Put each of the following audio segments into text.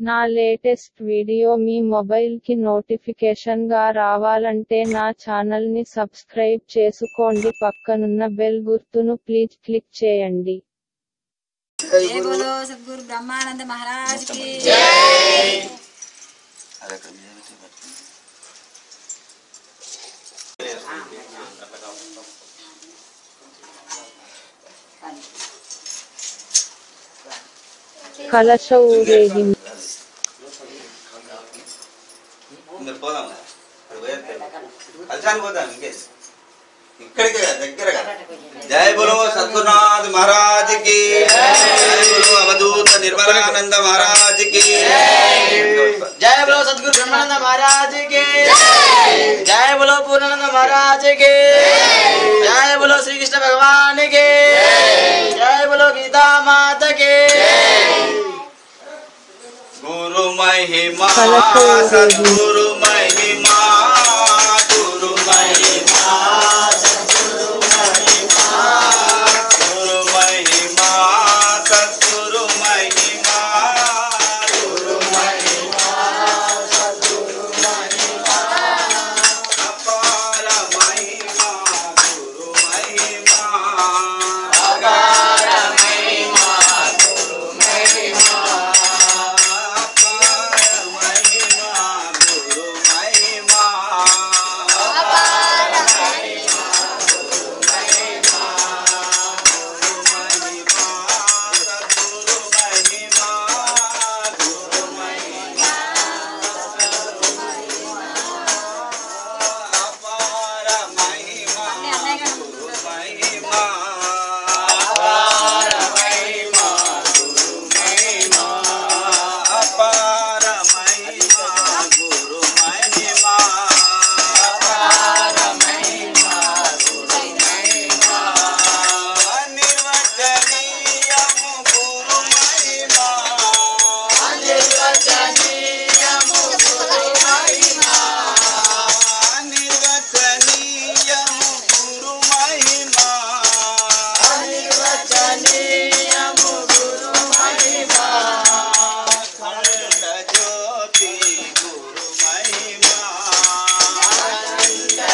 నా latest video మీ mobile కి notification గా రావాలంటే నా ఛానల్ ని సబ్స్క్రైబ్ చేసుకోండి, పక్కనున్న బెల్ గుర్తును ప్లీజ్ క్లిక్ చేయండి. जय बोलो सद्गुरु ब्रह्मानंद महाराज की जय। కలశ ఊరేగింపు जय बोलो सद्गुरुनाथ महाराज की जय बोलो अवधूत निर्मलानंद महाराज की जय बोलो सद्गुरु ब्रह्मानंद महाराज की जय बोलो पूर्णानंद महाराज की जय बोलो श्री कृष्ण भगवान की जय बोलो गीता माता की। गुरु महिमा सद्गुरु महिमा गुरु महिमा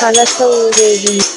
కలశ ఊరేగింపు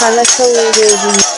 కలశ ఊరేగింపు